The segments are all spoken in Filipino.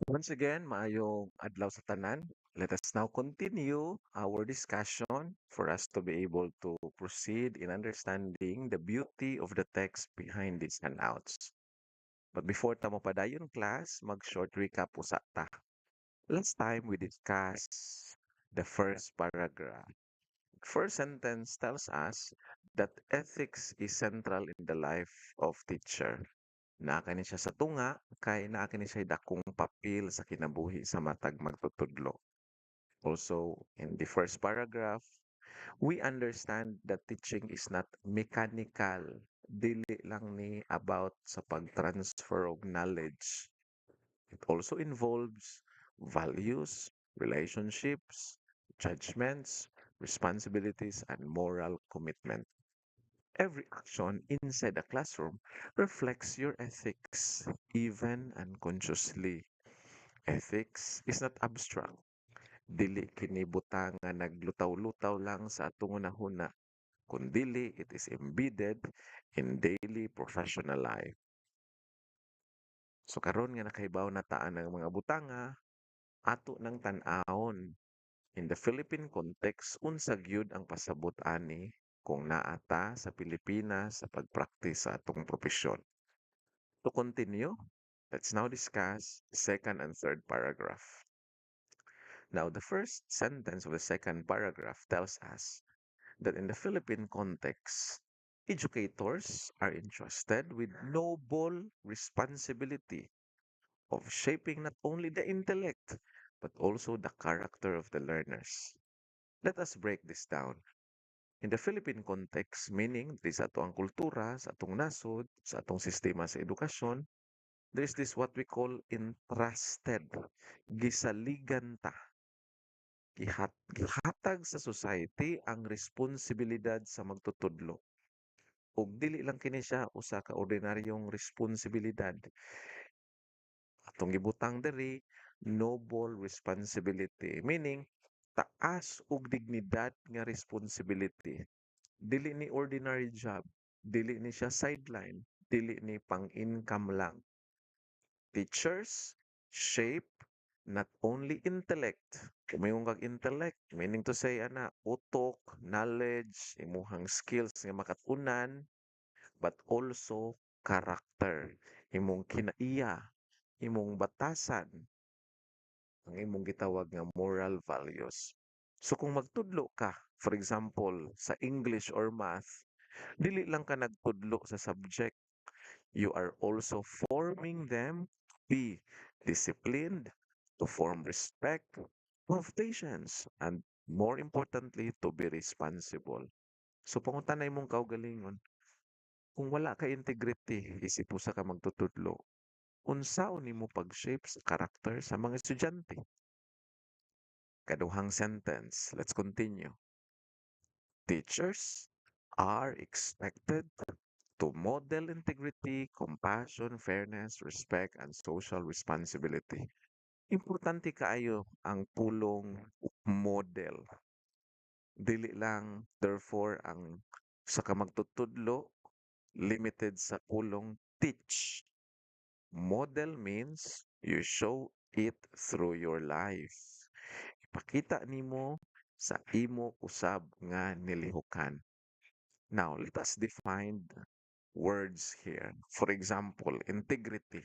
Once again, maayong adlaw sa tanan. Let us now continue our discussion for us to be able to proceed in understanding the beauty of the text behind these handouts. But before ta mo padayon class, mag-short recap usa ta. Last time we discussed the first paragraph. First sentence tells us that ethics is central in the life of teacher. Naa kani siya sa tunga, kay naa kani siya dakong papel sa kinabuhi sa matag magtutudlo. Also, in the first paragraph, we understand that teaching is not mechanical. Dili lang ni about sa pag-transfer of knowledge. It also involves values, relationships, judgments, responsibilities, and moral commitment. Every action inside a classroom reflects your ethics, even unconsciously. Ethics is not abstract. Dili kini butang nga naglutaw-lutaw lang sa atong una-huna, kundili it is embedded in daily professional life. So karon nga nakahibaw na taan ng mga butanga, ato ng tan-awon. In the Philippine context, unsa gyud ang pasabot ani kung naata sa Pilipinas sa pagpraktis sa atong propesyon. To continue, let's now discuss the second and third paragraph. Now, the first sentence of the second paragraph tells us that in the Philippine context, educators are entrusted with noble responsibility of shaping not only the intellect, but also the character of the learners. Let us break this down. In the Philippine context, meaning di sa atong kultura, sa atong nasod, sa atong sistema sa edukasyon, there's this what we call entrusted. Gisaligan ta. Gihatag sa society ang responsibilidad sa magtutudlo. Ug dili lang kini siya usa ka ordinaryong responsibilidad. Atong gibutang diri noble responsibility, meaning taas ug dignidad nga responsibility. Dili ni ordinary job, dili ni siya sideline, dili ni pang-income lang. Teachers shape not only intellect, kumayong kag intellect, meaning to say, utok, knowledge, imuhang skills nga makatunan, but also character, imong kinaiya, imong batasan, ang imong gitawag nga moral values. So kung magtudlo ka, for example, sa English or math, dili lang ka nagtudlo sa subject, you are also forming them to be disciplined, to form respect, to have patience, and more importantly, to be responsible. So panguntanay mong kaugalingon, kung wala ka integrity, isip usa ka magtutudlo, unsaon nimo pag-shape sa karakter sa mga estudyante? Kaduhang sentence, let's continue. Teachers are expected to model integrity, compassion, fairness, respect, and social responsibility. Importante kaayo ang pulong model. Dili lang, therefore, ang sa ka magtutudlo, limited sa pulong teach. Model means you show it through your life. Ipakita nimo sa imo usab nga nilihukan. Now, let us define words here. For example, integrity.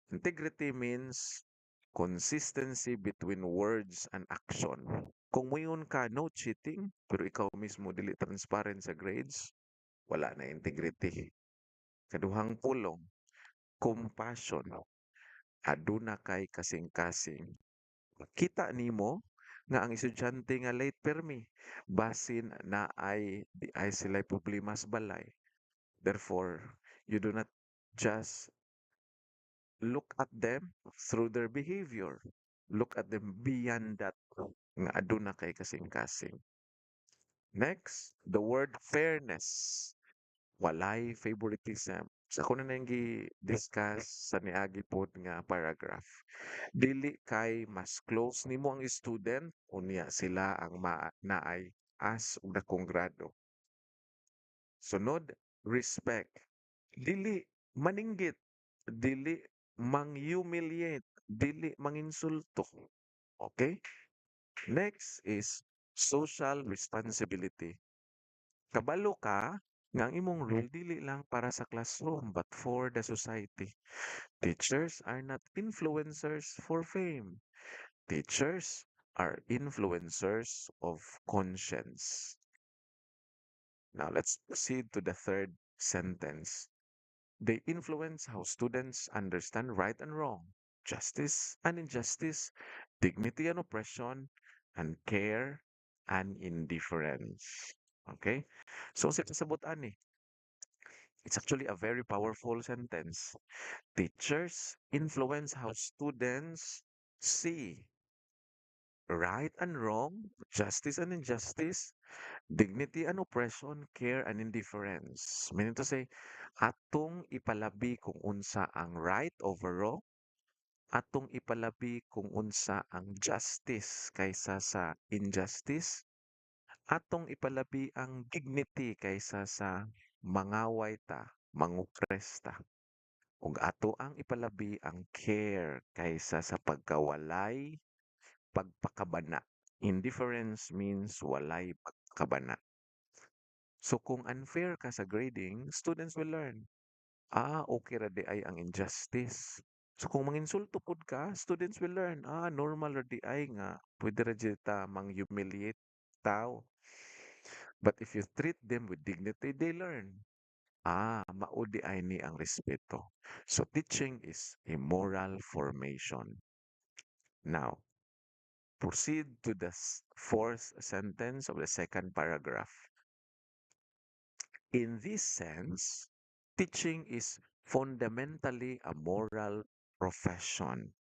Integrity means consistency between words and action. Kung mayon ka, no cheating, pero ikaw mismo dili transparent sa grades, wala na integrity. Kaduhang pulong, compassion. Aduna kay kasing-kasing. Kita nimo nga ang estudyante nga late permi, basin na di ay sila problema sa balay. Therefore, you do not just look at them through their behavior. Look at them beyond that nga aduna kay kasing-kasing. Next, the word fairness. Walay favoritism. Sa kuno na yung discuss sa niagi pod nga paragraph. Dili kay mas close nimo ang student unya sila ang naay as ug dakong grado. Sunod, respect. Dili maninggit, dili mang-humiliate, dili manginsulto. Okay? Next is social responsibility. Kabalo ka nga ang imong role dili lang para sa classroom but for the society. Teachers are not influencers for fame. Teachers are influencers of conscience. Now let's proceed to the third sentence. They influence how students understand right and wrong, justice and injustice, dignity and oppression, and care and indifference. Okay? So, sa kasabutan ni, it's actually a very powerful sentence. Teachers influence how students see right and wrong, justice and injustice, dignity and oppression, care and indifference. Meaning to say, atong ipalabi kung unsa ang right over wrong, atong ipalabi kung unsa ang justice kaysa sa injustice, atong ipalabi ang dignity kaysa sa mangaway ta, mangupres ta. Ug ato ang ipalabi ang care kaysa sa pagkawalay, pagpakabana. Indifference means walay pagkabana. So kung unfair ka sa grading, students will learn. Okay ra di ay ang injustice. So kung manginsulto pud ka, students will learn. Normal ra di ay nga pwede ra jud ta mang-humiliate tao. But if you treat them with dignity, they learn. Mao di ay ni ang respeto. So teaching is a moral formation. Now, proceed to the fourth sentence of the second paragraph. In this sense, teaching is fundamentally a moral profession.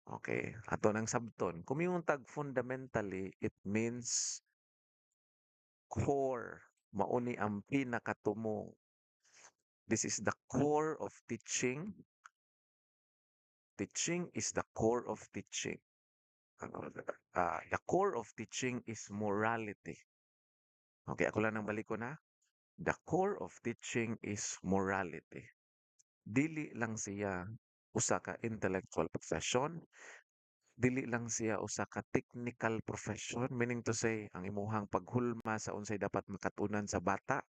Okay, ato ng sabton. Kung yung tag fundamentally, it means core. Mauni ang pinakatumo. This is the core of teaching. Teaching is the core of teaching. The core of teaching is morality. Okay, ako lang nang balik ko na. The core of teaching is morality. Dili lang siya usa ka intellectual profession, dili lang siya usa ka technical profession, meaning to say ang imuhang paghulma sa unsay dapat makatunan sa bata,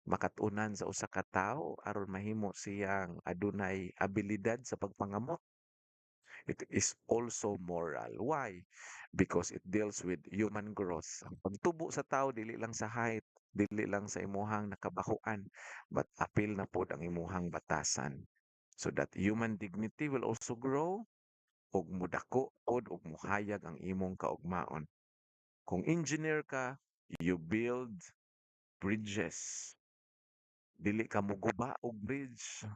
makatunan sa usa ka tawo aron mahimo siyang adunay abilidad sa pagpangamot. It is also moral. Why? Because it deals with human growth. Ang pagtubo sa tao dili lang sa height, dili lang sa imuhang nakabahuan, but apil na pod ang imuhang batasan. So that human dignity will also grow ug mudako pod ug muhayag ang imong kaugmaon. Kung engineer ka, you build bridges. Dili ka muguba og bridge.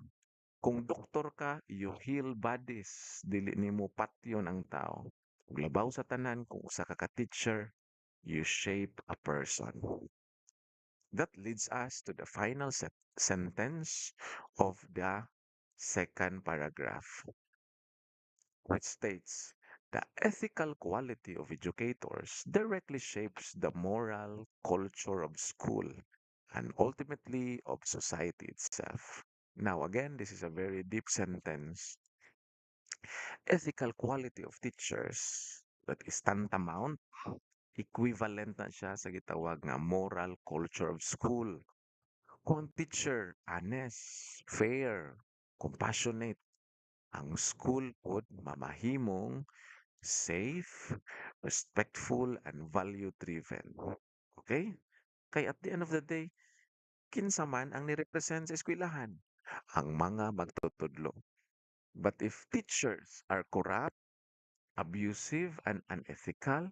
Kung doktor ka, you heal bodies. Dili nimo patyon ang tao. Ug labaw sa tanan, kung usa ka ka-teacher, you shape a person. That leads us to the final sentence of the second paragraph, which states, the ethical quality of educators directly shapes the moral culture of school and ultimately of society itself. Now, again, this is a very deep sentence. Ethical quality of teachers that is tantamount, equivalent na siya sa gitawag nga moral culture of school. Kung ang teacher honest, fair, compassionate, ang school pod mamahimong safe, respectful, and value-driven. Okay? Kay at the end of the day, kinsa man ang nirepresent sa eskwelahan? Ang mga magtutudlo. But if teachers are corrupt, abusive, and unethical,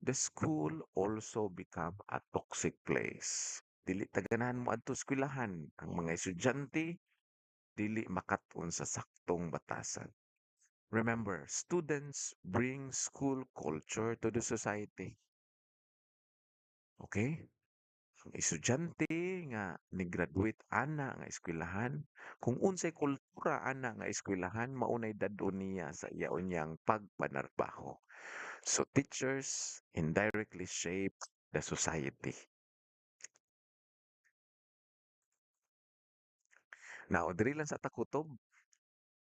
the school also become a toxic place. Dili taganahan mo adto eskwelahan ang mga estudyante dili makatun sa saktong batasan. Remember, students bring school culture to the society. Okay? Ang estudyante nga ni-graduate ana nga eskwelahan, kung unsay kultura ana nga eskwelahan, maunay dadon niya sa iya unyang pagpanarbaho. So teachers indirectly shape the society. Now, diri lang sa takutob,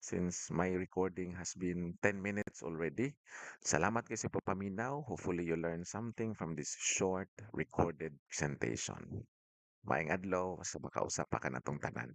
since my recording has been 10 minutes already. Salamat kasi papaminaw. Hopefully you learn something from this short recorded presentation. Maing adlaw sa makausap pa ka na tong tanan.